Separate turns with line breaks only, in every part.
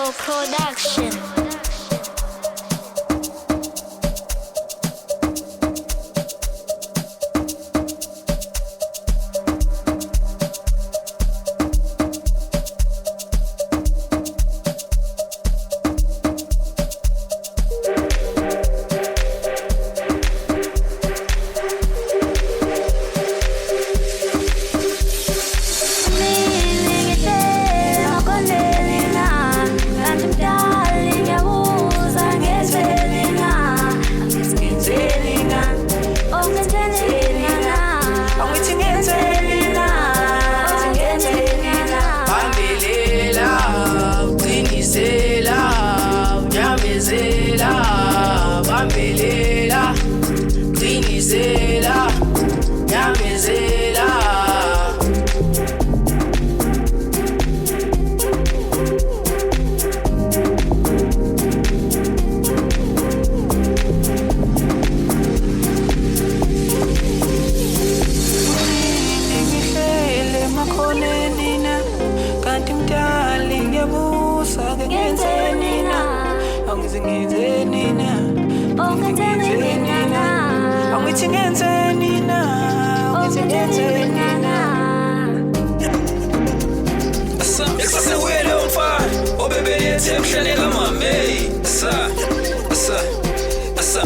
Soul Production.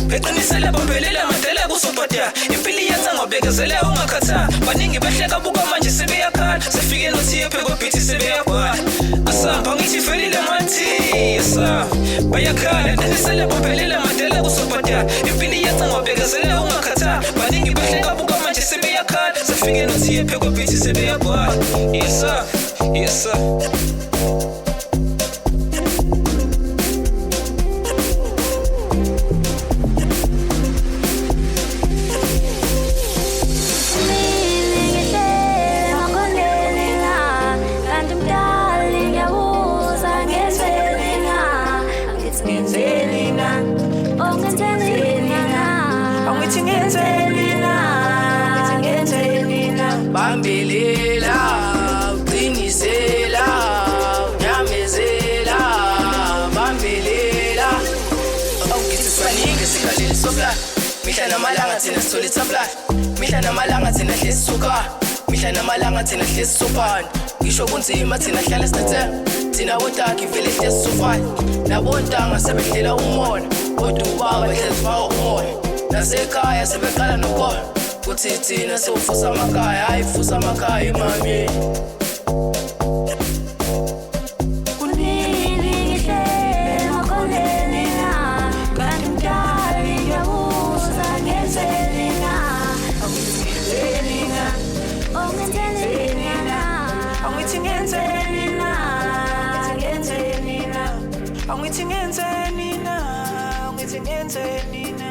Eqinisele bambelela madela kusobhadya impilo iyenza ngobekezela ungakhatha baningi behleka buka manje sebeyakhala sefike nothiye pheko beat sebeyabhala asamba ngithi felile mathi bayakhala eqinisele bambelela madela kusobhadya impilo iyenza ngobekezela ungakhatha baningi behleka buka manje sebeyakhala sefike nothiye pheko beat sebeyabhala yes sir Bambelela, uqinisela, unyamezela, bambelela. Awugithi sibaningi sikhaleli sokla. Mihla namalanga thina sithola ithablala. Mihla namalanga thina hlezi suka. Mihla namalanga thina hlezi sophana. Ngisho kunzima thina hlala sithethe. Thina wotaki vele hlezi sofana. Nabontanga sebehlela umona. Kodwa ubaba hlezi bawo umoya. Nasekhaya sebeqala nokona. Kuthi thina siwufusa amakhaya, hayi fusa amakhaya mami. Angithi ngenzeni na